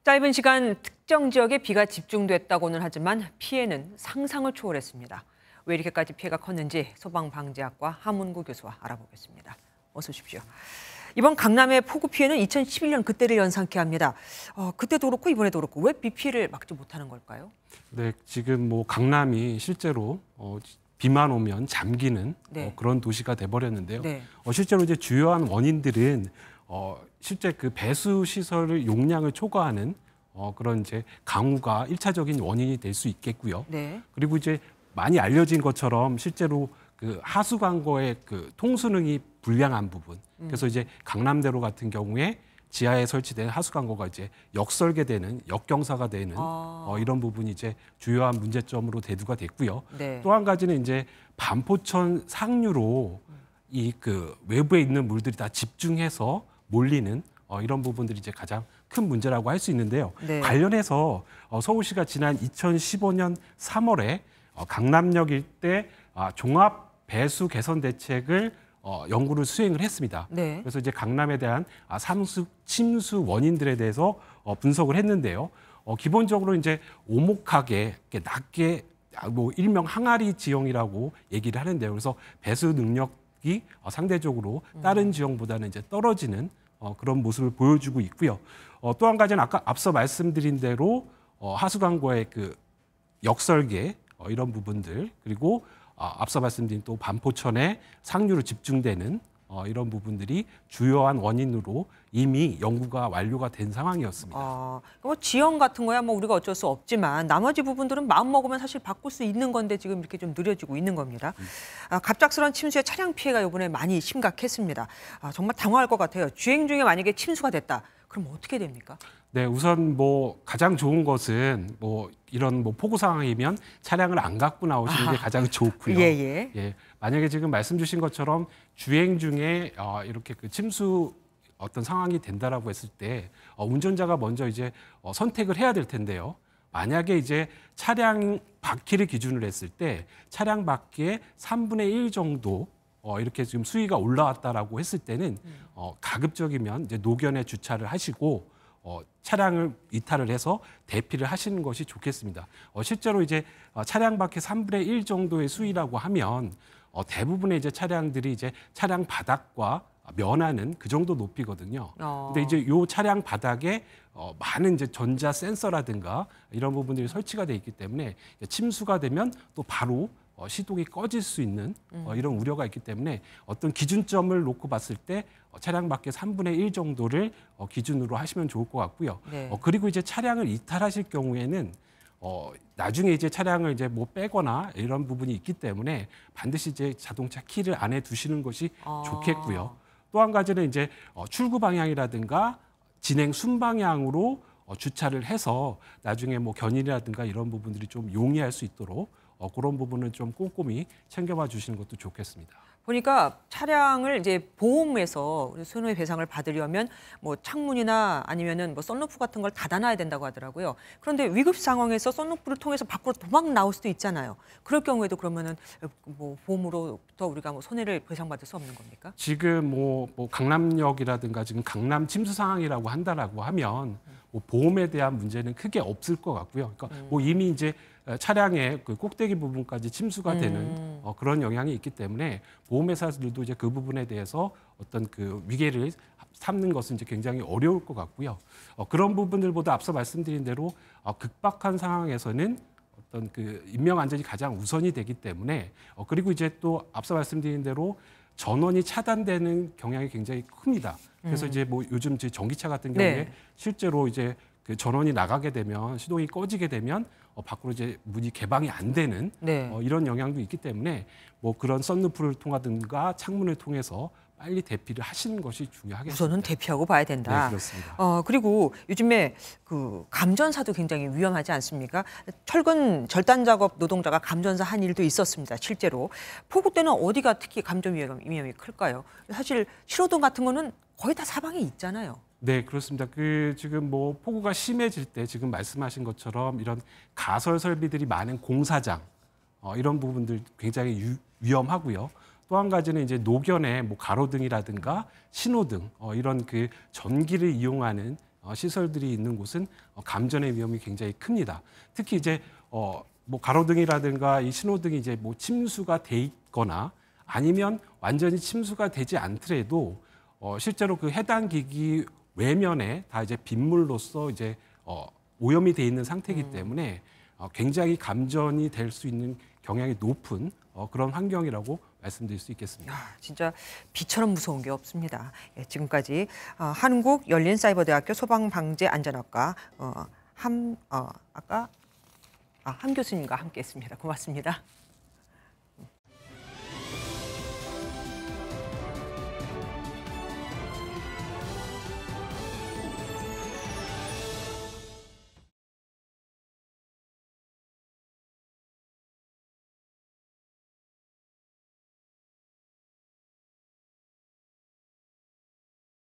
짧은 시간 특정 지역에 비가 집중됐다고는 하지만 피해는 상상을 초월했습니다. 왜 이렇게까지 피해가 컸는지 소방방재학과 하문구 교수와 알아보겠습니다. 어서 오십시오. 이번 강남의 폭우 피해는 2011년 그때를 연상케 합니다. 그때도 그렇고 이번에도 그렇고 왜 비 피해를 막지 못하는 걸까요? 네, 지금 강남이 실제로 비만 오면 잠기는 그런 도시가 돼버렸는데요. 네. 실제로 이제 주요한 원인들은 실제 그 배수 시설의 용량을 초과하는 그런 이제 강우가 일차적인 원인이 될 수 있겠고요. 네. 그리고 이제 많이 알려진 것처럼 실제로 그 하수관고의 그 통수능이 불량한 부분. 그래서 이제 강남대로 같은 경우에 지하에 설치된 하수관고가 이제 역설계되는 역경사가 되는 이런 부분이 이제 주요한 문제점으로 대두가 됐고요. 네. 또 한 가지는 이제 반포천 상류로 이 그 외부에 있는 물들이 다 집중해서 몰리는 이런 부분들이 이제 가장 큰 문제라고 할 수 있는데요. 네. 관련해서 서울시가 지난 2015년 3월에 강남역 일대 종합 배수 개선 대책을 연구를 수행을 했습니다. 네. 그래서 이제 강남에 대한 침수 원인들에 대해서 분석을 했는데요. 기본적으로 이제 오목하게 낮게 일명 항아리 지형이라고 얘기를 하는데요. 그래서 배수 능력이 상대적으로 다른 지형보다는 이제 떨어지는 그런 모습을 보여주고 있고요. 또 한 가지는 앞서 말씀드린 대로 하수관고의 그 역설계 이런 부분들 그리고 앞서 말씀드린 또 반포천의 상류로 집중되는 이런 부분들이 주요한 원인으로 이미 연구가 완료가 된 상황이었습니다. 뭐 지형 같은 거야 뭐 우리가 어쩔 수 없지만 나머지 부분들은 마음 먹으면 사실 바꿀 수 있는 건데 지금 이렇게 좀 느려지고 있는 겁니다. 갑작스러운 침수에 차량 피해가 이번에 많이 심각했습니다. 정말 당황할 것 같아요. 주행 중에 만약에 침수가 됐다. 그럼 어떻게 됩니까? 네, 우선 가장 좋은 것은 이런 폭우 상황이면 차량을 안 갖고 나오시는 게 가장 좋고요. 예, 만약에 지금 말씀 주신 것처럼 주행 중에 이렇게 그 침수 어떤 상황이 된다라고 했을 때 운전자가 먼저 이제 선택을 해야 될 텐데요. 만약에 이제 차량 바퀴를 기준으로 했을 때 차량 바퀴의 3분의 1 정도 이렇게 지금 수위가 올라왔다라고 했을 때는 가급적이면 이제 노견에 주차를 하시고 차량을 이탈을 해서 대피를 하시는 것이 좋겠습니다. 실제로 이제 차량 밖에 3분의 1 정도의 수위라고 하면 대부분의 이제 차량들이 이제 차량 바닥과 면하는 그 정도 높이거든요. 근데 이제 요 차량 바닥에 많은 이제 전자 센서라든가 이런 부분들이 설치가 돼 있기 때문에 침수가 되면 또 바로 시동이 꺼질 수 있는 이런 우려가 있기 때문에 어떤 기준점을 놓고 봤을 때 차량 밖에 3분의 1 정도를 기준으로 하시면 좋을 것 같고요. 네. 그리고 이제 차량을 이탈하실 경우에는 나중에 이제 차량을 이제 빼거나 이런 부분이 있기 때문에 반드시 이제 자동차 키를 안에 두시는 것이 좋겠고요. 또 한 가지는 이제 출구 방향이라든가 진행 순방향으로 주차를 해서 나중에 견인이라든가 이런 부분들이 좀 용이할 수 있도록 그런 부분은 좀 꼼꼼히 챙겨봐 주시는 것도 좋겠습니다. 보니까 차량을 이제 보험에서 손해배상을 받으려면 창문이나 아니면은 썬루프 같은 걸 닫아놔야 된다고 하더라고요. 그런데 위급 상황에서 썬루프를 통해서 밖으로 도망 나올 수도 있잖아요. 그럴 경우에도 그러면은 보험으로부터 우리가 손해를 배상받을 수 없는 겁니까? 지금 강남역이라든가 지금 강남 침수 상황이라고 한다라고 하면 보험에 대한 문제는 크게 없을 것 같고요. 그러니까 이미 이제 차량의 그 꼭대기 부분까지 침수가 되는 그런 영향이 있기 때문에 보험회사들도 이제 그 부분에 대해서 어떤 그 위계를 삼는 것은 이제 굉장히 어려울 것 같고요. 그런 부분들보다 앞서 말씀드린 대로 극박한 상황에서는 어떤 그 인명 안전이 가장 우선이 되기 때문에 그리고 이제 또 앞서 말씀드린 대로 전원이 차단되는 경향이 굉장히 큽니다. 그래서 이제 요즘 전기차 같은 경우에 실제로 이제 그 전원이 나가게 되면 시동이 꺼지게 되면 밖으로 이제 문이 개방이 안 되는 이런 영향도 있기 때문에 그런 썬루프를 통하든가 창문을 통해서 빨리 대피를 하시는 것이 중요하겠습니다. 우선은 대피하고 봐야 된다. 네, 그렇습니다. 그리고 요즘에 그 감전사도 굉장히 위험하지 않습니까? 철근 절단 작업 노동자가 감전사 한 일도 있었습니다. 실제로 폭우 때는 어디가 특히 감전 위험이 클까요? 사실 실어동 같은 거는 거의 다 사방에 있잖아요. 네, 그렇습니다. 지금 폭우가 심해질 때 지금 말씀하신 것처럼 이런 가설 설비들이 많은 공사장 이런 부분들 굉장히 위험하고요. 또 한 가지는 이제 노견의 가로등이라든가 신호등 이런 그 전기를 이용하는 시설들이 있는 곳은 감전의 위험이 굉장히 큽니다. 특히 이제 뭐 가로등이라든가 이 신호등이 이제 뭐 침수가 돼 있거나 아니면 완전히 침수가 되지 않더라도 실제로 그 해당 기기 외면에 다 이제 빗물로써 이제 오염이 돼 있는 상태이기 때문에 굉장히 감전이 될 수 있는 경향이 높은 그런 환경이라고 말씀드릴 수 있겠습니다. 진짜 비처럼 무서운 게 없습니다. 예, 지금까지 한국열린사이버대학교 소방방재안전학과 함 교수님과 함께했습니다. 고맙습니다.